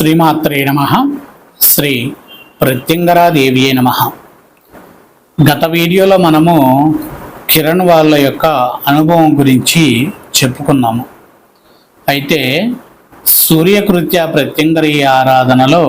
శ్రీమాత్రే నమః. శ్రీ ప్రత్యంగరాదేవియే నమః. గత వీడియోలో మనము కిరణ్ వాళ్ళ యొక్క అనుభవం గురించి చెప్పుకున్నాము. అయితే సూర్యకృత్య ప్రత్యంగరీ ఆరాధనలో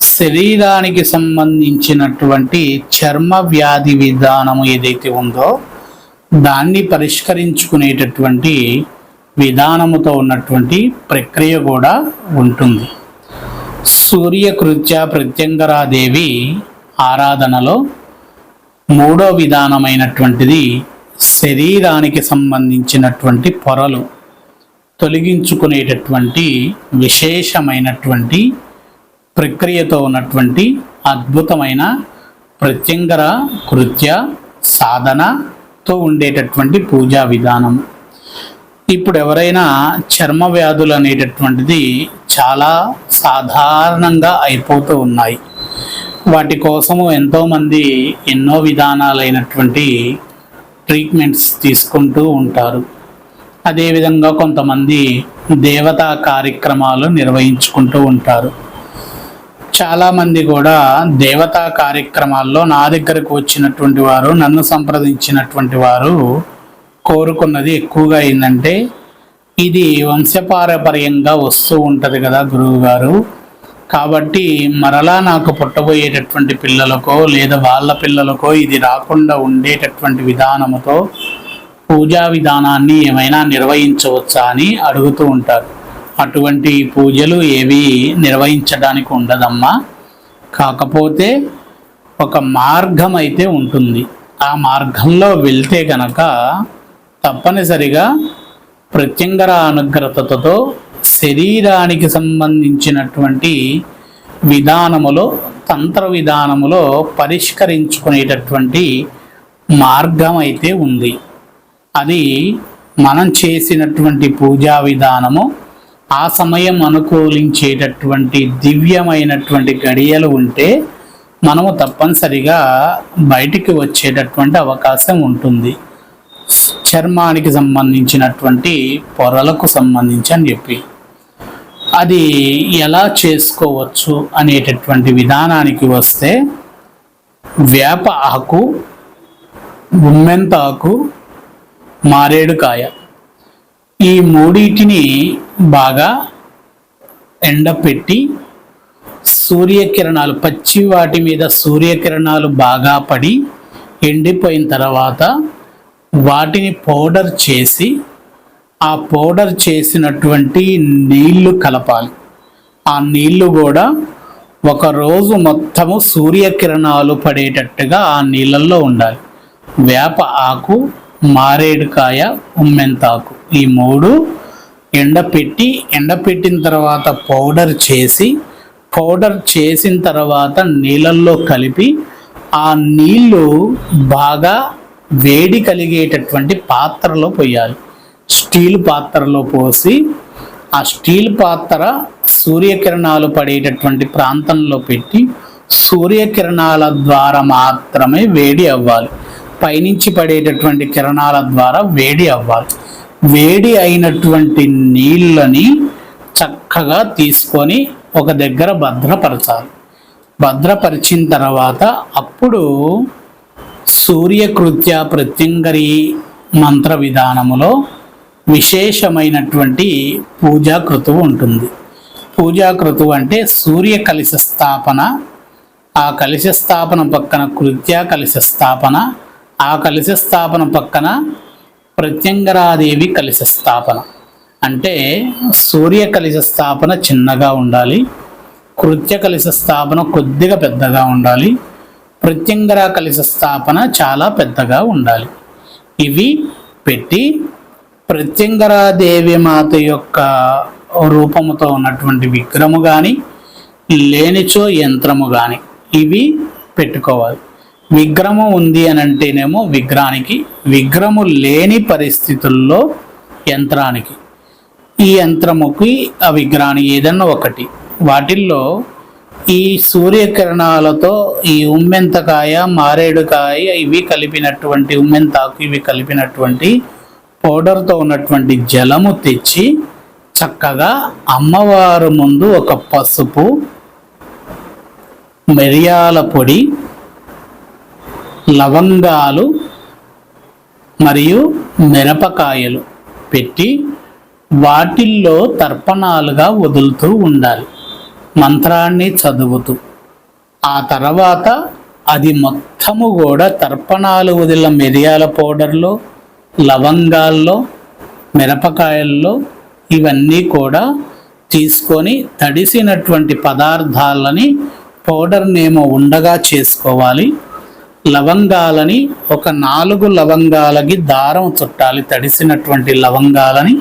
శరీరానికి సంబంధించినటువంటి చర్మ వ్యాధి విధానము ఏదైతే ఉందో దాన్ని పరిష్కరించుకునేటటువంటి విధానముతో ఉన్నటువంటి ప్రక్రియ కూడా ఉంటుంది. సూర్యకృత్య ప్రత్యంగరాదేవి ఆరాధనలో మూడో విధానమైనటువంటిది శరీరానికి సంబంధించినటువంటి పొరలు తొలగించుకునేటటువంటి విశేషమైనటువంటి ప్రక్రియతో ఉన్నటువంటి అద్భుతమైన ప్రత్యంగర కృత్య సాధనతో ఉండేటటువంటి పూజా విధానం. ఇప్పుడు ఎవరైనా చర్మ వ్యాధులు అనేటటువంటిది చాలా సాధారణంగా అయిపోతూ ఉన్నాయి. వాటి కోసము ఎంతోమంది ఎన్నో విధానాలైనటువంటి ట్రీట్మెంట్స్ తీసుకుంటూ ఉంటారు. అదేవిధంగా కొంతమంది దేవతా కార్యక్రమాలు నిర్వహించుకుంటూ ఉంటారు. చాలామంది కూడా దేవతా కార్యక్రమాల్లో నా దగ్గరకు వచ్చినటువంటి వారు, నన్ను సంప్రదించినటువంటి వారు కోరుకున్నది ఎక్కువగా ఏంటంటే, ఇది వంశపారపర్యంగా వస్తూ ఉంటుంది కదా గురువు గారు, కాబట్టి మరలా నాకు పుట్టబోయేటటువంటి పిల్లలకో లేదా వాళ్ళ పిల్లలకో ఇది రాకుండా ఉండేటటువంటి విధానముతో పూజా విధానాన్ని ఏమైనా నిర్వహించవచ్చా అని అడుగుతూ ఉంటారు. అటువంటి పూజలు ఏవి నిర్వహించడానికి ఉండదమ్మా. కాకపోతే ఒక మార్గం అయితే ఉంటుంది. ఆ మార్గంలో వెళ్తే కనుక తప్పనిసరిగా ప్రత్యంగర అనుగ్రతతో శరీరానికి సంబంధించినటువంటి విధానములో, తంత్ర విధానములో పరిష్కరించుకునేటటువంటి మార్గం అయితే ఉంది. అది మనం చేసినటువంటి పూజా విధానము, ఆ సమయం అనుకూలించేటటువంటి దివ్యమైనటువంటి గడియలు ఉంటే మనము తప్పనిసరిగా బయటికి వచ్చేటటువంటి అవకాశం ఉంటుంది. చర్మానికి సంబంధించినటువంటి పొరలకు సంబంధించి అని చెప్పి అది ఎలా చేసుకోవచ్చు అనేటటువంటి విధానానికి వస్తే, వేప ఆకు, ఉమ్మెంతాకు, మారేడుకాయ ఈ మూడింటిని బాగా ఎండపెట్టి సూర్యకిరణాలు, పచ్చి వాటి మీద సూర్యకిరణాలు బాగా పడి ఎండిపోయిన తర్వాత వాటిని పౌడర్ చేసి, ఆ పౌడర్ చేసినటువంటి నీళ్లు కలపాలి. ఆ నీళ్లు కూడా ఒకరోజు మొత్తము సూర్యకిరణాలు పడేటట్టుగా ఆ నీళ్ళల్లో ఉండాలి. వేప ఆకు, మారేడుకాయ, ఉమ్మెంతాకు ఈ మూడు ఎండపెట్టిన తర్వాత పౌడర్ చేసిన తర్వాత నీళ్ళల్లో కలిపి ఆ నీళ్లు బాగా వేడి కలిగేటటువంటి పాత్రలో పోయాలి. స్టీల్ పాత్రలో పోసి ఆ స్టీల్ పాత్ర సూర్యకిరణాలు పడేటటువంటి ప్రాంతంలో పెట్టి సూర్యకిరణాల ద్వారా మాత్రమే వేడి అవ్వాలి. పైనుంచి పడేటటువంటి కిరణాల ద్వారా వేడి అవ్వాలి. వేడి అయినటువంటి నీళ్ళని చక్కగా తీసుకొని ఒక దగ్గర భద్రపరచాలి. భద్రపరిచిన తర్వాత అప్పుడు సూర్యకృత్య ప్రత్యంగరీ మంత్ర విధానములో విశేషమైనటువంటి పూజా క్రతువు ఉంటుంది. పూజా క్రతువు అంటే సూర్య కలశ స్థాపన, ఆ కలశ స్థాపన పక్కన కృత్య కలశ స్థాపన, ఆ కలశ స్థాపన పక్కన ప్రత్యంగరాదేవి కలశ స్థాపన. అంటే సూర్య కలశ స్థాపన చిన్నగా ఉండాలి, కృత్య కలశ స్థాపన కొద్దిగా పెద్దగా ఉండాలి, ప్రత్యంగర కలశ స్థాపన చాలా పెద్దగా ఉండాలి. ఇవి పెట్టి ప్రత్యంగరాదేవి మాత యొక్క రూపముతో ఉన్నటువంటి విగ్రహము కానీ, లేనిచో యంత్రము కానీ ఇవి పెట్టుకోవాలి. విగ్రహము ఉంది అని అంటేనేమో విగ్రహానికి, విగ్రహము లేని పరిస్థితుల్లో యంత్రానికి, ఈ యంత్రముకి ఆ విగ్రహానికి ఏదన్నా ఒకటి. వాటిల్లో ఈ సూర్యకిరణాలతో ఈ ఉమ్మెంతకాయ, మారేడుకాయ ఇవి కలిపినటువంటి, ఉమ్మెంతాకు ఇవి కలిపినటువంటి పౌడర్తో ఉన్నటువంటి జలము తెచ్చి చక్కగా అమ్మవారు ముందు ఒక పసుపు, మిరియాల పొడి, లవంగాలు మరియు మిరపకాయలు పెట్టి వాటిల్లో తర్పణాలుగా వదులుతూ ఉండాలి, మంత్రాన్ని చదువుతూ. ఆ తర్వాత అది మొత్తము కూడా తర్పణాలు వదిలిన మిరియాల పౌడర్లో, లవంగాల్లో, మిరపకాయల్లో ఇవన్నీ కూడా తీసుకొని తడిసినటువంటి పదార్థాలని పౌడర్నేమో ఉండగా చేసుకోవాలి. లవంగాలని ఒక 4 లవంగాలకి దారం చుట్టాలి, తడిసినటువంటి లవంగాలని.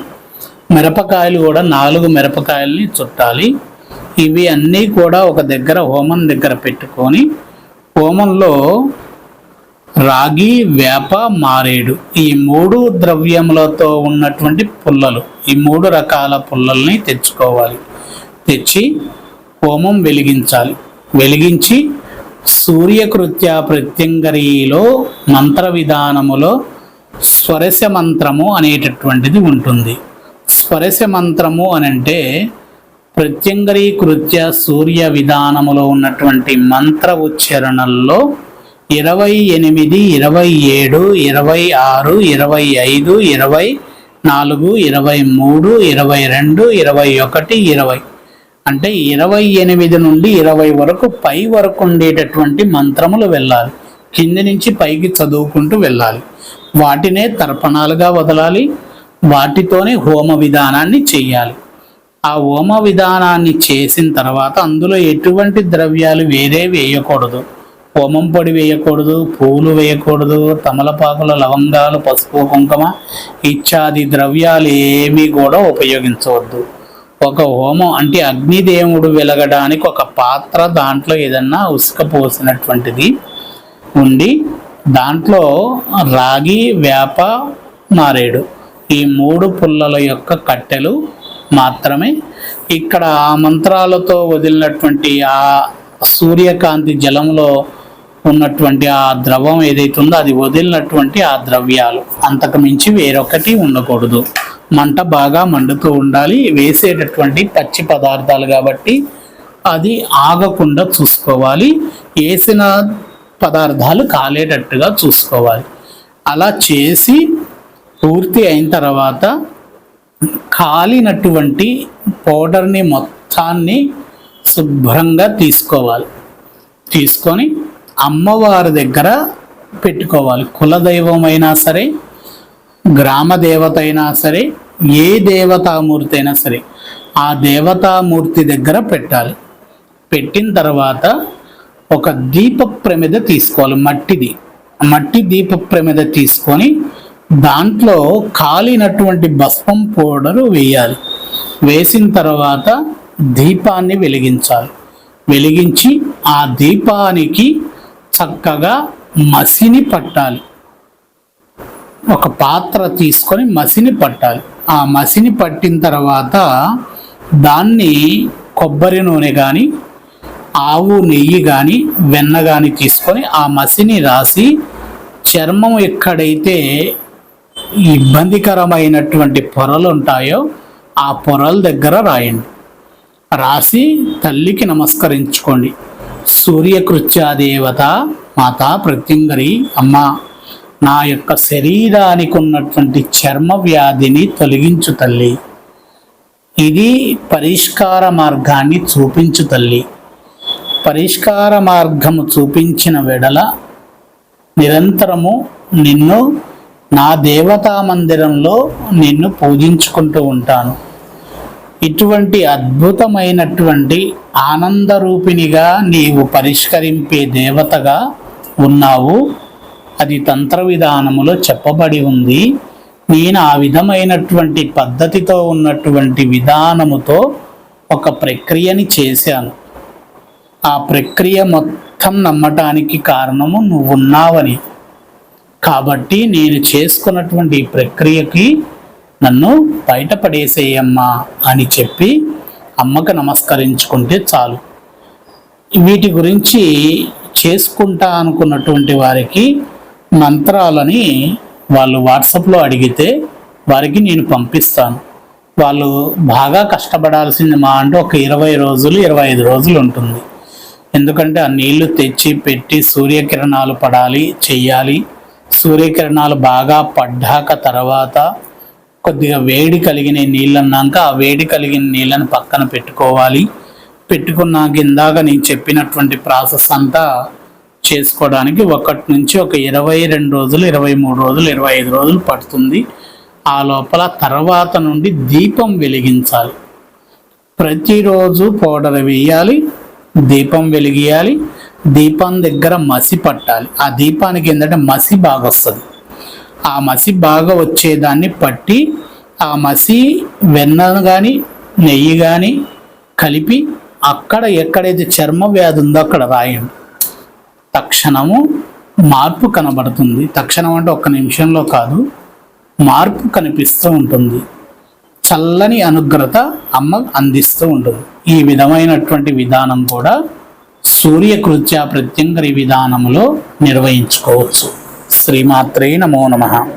మిరపకాయలు కూడా 4 మిరపకాయలని చుట్టాలి. ఇవి అన్నీ కూడా ఒక దగ్గర హోమం దగ్గర పెట్టుకొని, హోమంలో రాగి, వేప, మారేడు ఈ 3 ద్రవ్యములతో ఉన్నటువంటి పుల్లలు, ఈ 3 రకాల పుల్లల్ని తెచ్చుకోవాలి. తెచ్చి హోమం వెలిగించాలి. వెలిగించి సూర్యకృత్య ప్రత్యంగరిలో మంత్ర విధానములో స్వరస మంత్రము అనేటటువంటిది ఉంటుంది. స్వరస మంత్రము అనంటే ప్రత్యంగరీ కృత్య సూర్య విధానములో ఉన్నటువంటి మంత్ర ఉచ్చారణల్లో 28, 27, 26, 25, 24, 23, 22, 21, 20 అంటే 28 నుండి 20 వరకు పై వరకు ఉండేటటువంటి మంత్రములు వెళ్ళాలి. కింది నుంచి పైకి చదువుకుంటూ వెళ్ళాలి. వాటినే తర్పణాలుగా వదలాలి. వాటితోనే హోమ విధానాన్ని చెయ్యాలి. ఆ హోమ విధానాన్ని చేసిన తర్వాత అందులో ఎటువంటి ద్రవ్యాలు వేరే వేయకూడదు. హోమం పొడి వేయకూడదు, పూలు వేయకూడదు, తమలపాకుల, లవంగాలు, పసుపు, కుంకుమ ఇత్యాది ద్రవ్యాలు ఏమీ కూడా ఉపయోగించవద్దు. ఒక హోమం అంటే అగ్నిదేవుడు వెలగడానికి ఒక పాత్ర, దాంట్లో ఏదన్నా ఉసుక పోసినటువంటిది ఉండి దాంట్లో రాగి, వేప, మారేడు ఈ 3 పుల్లల యొక్క కట్టెలు మాత్రమే ఇక్కడ ఆ మంత్రాలతో వదిలినటువంటి ఆ సూర్యకాంతి జలంలో ఉన్నటువంటి ఆ ద్రవం ఏదైతే ఉందో అది వదిలినటువంటి ఆ ద్రవ్యాలు, అంతకు మించి వేరొకటి ఉండకూడదు. మంట బాగా మండుతూ ఉండాలి. వేసేటటువంటి పచ్చి పదార్థాలు కాబట్టి అది ఆగకుండా చూసుకోవాలి. వేసిన పదార్థాలు కాలేటట్టుగా చూసుకోవాలి. అలా చేసి పూర్తి అయిన తర్వాత కాలినటువంటి పౌడర్ని మొత్తాన్ని శుభ్రంగా తీసుకోవాలి. తీసుకొని అమ్మవారి దగ్గర పెట్టుకోవాలి. కులదైవమైనా సరే, గ్రామ దేవత అయినా సరే, ఏ దేవతామూర్తి అయినా సరే ఆ దేవతామూర్తి దగ్గర పెట్టాలి. పెట్టిన తర్వాత ఒక దీప ప్రమిద తీసుకోవాలి, మట్టి దీప ప్రమిద తీసుకొని దాంట్లో కాలినటువంటి భస్మం పౌడరు వేయాలి. వేసిన తర్వాత దీపాన్ని వెలిగించాలి. వెలిగించి ఆ దీపానికి చక్కగా మసిని పట్టాలి. ఒక పాత్ర తీసుకొని మసిని పట్టాలి. ఆ మసిని పట్టిన తర్వాత దాన్ని కొబ్బరి నూనె కానీ, ఆవు నెయ్యి కానీ, వెన్న కానీ తీసుకొని ఆ మసిని రాసి చర్మం ఎక్కడైతే ఇబ్బందికరమైనటువంటి పొరలు ఉంటాయో ఆ పొరల దగ్గర రాయండి. రాసి తల్లికి నమస్కరించుకోండి. సూర్యకృత్యాదేవత మాతా ప్రత్యంగరి అమ్మ, నా యొక్క శరీరానికి ఉన్నటువంటి చర్మ వ్యాధిని తొలగించు తల్లి. ఇది పరిష్కార మార్గాన్ని చూపించు తల్లి. పరిష్కార మార్గము చూపించిన వెడల నిరంతరము నిన్ను నా దేవతా మందిరంలో నిన్ను పూజించుకుంటూ ఉంటాను. ఇటువంటి అద్భుతమైనటువంటి ఆనందరూపిణిగా నీవు పరిష్కరింపే దేవతగా ఉన్నావు. అది తంత్ర విధానములో చెప్పబడి ఉంది. నేను ఆ విధమైనటువంటి పద్ధతితో ఉన్నటువంటి విధానముతో ఒక ప్రక్రియని చేశాను. ఆ ప్రక్రియ మొత్తం నమ్మటానికి కారణము నువ్వున్నావని. కాబట్టి నేను చేసుకున్నటువంటి ప్రక్రియకి నన్ను బయటపడేసేయమ్మా అని చెప్పి అమ్మకు నమస్కరించుకుంటే చాలు. వీటి గురించి చేసుకుంటా అనుకున్నటువంటి వారికి మంత్రాలని వాళ్ళు వాట్సాప్లో అడిగితే వారికి నేను పంపిస్తాను. వాళ్ళు బాగా కష్టపడాల్సింది మా అంటే ఒక 20 రోజులు 25 రోజులు ఉంటుంది. ఎందుకంటే ఆ నీళ్లు తెచ్చి పెట్టి సూర్యకిరణాలు పడాలి చెయ్యాలి. సూర్యకిరణాలు బాగా పడ్డాక తర్వాత కొద్దిగా వేడి కలిగిన నీళ్ళు అన్నాక ఆ వేడి కలిగిన నీళ్ళని పక్కన పెట్టుకోవాలి. పెట్టుకున్నాక ఇందాక నేను చెప్పినటువంటి ప్రాసెస్ అంతా చేసుకోవడానికి 1 నుంచి ఒక 22 రోజులు 23 రోజులు 25 రోజులు పడుతుంది. ఆ లోపల తర్వాత నుండి దీపం వెలిగించాలి. ప్రతిరోజు పౌడర్ వేయాలి, దీపం వెలిగియాలి. దీపం దగ్గర మసి పట్టాలి. ఆ దీపానికి ఏంటంటే మసి బాగా వస్తుంది. ఆ మసి బాగా వచ్చేదాన్ని పట్టి ఆ మసి వెన్న కానీ నెయ్యి కానీ కలిపి అక్కడ ఎక్కడైతే చర్మ వ్యాధి ఉందో అక్కడ రాయండి. తక్షణము మార్పు కనబడుతుంది. తక్షణం అంటే 1 నిమిషంలో కాదు, మార్పు కనిపిస్తూ ఉంటుంది. చల్లని అనుగ్రత అమ్మ అందిస్తూ ఉంటుంది. ఈ విధమైనటువంటి విధానం కూడా సూర్యకృత్య ప్రత్యంగరి విధానంలో నిర్వహించుకోవచ్చు. శ్రీమాత్రే నమో నమః.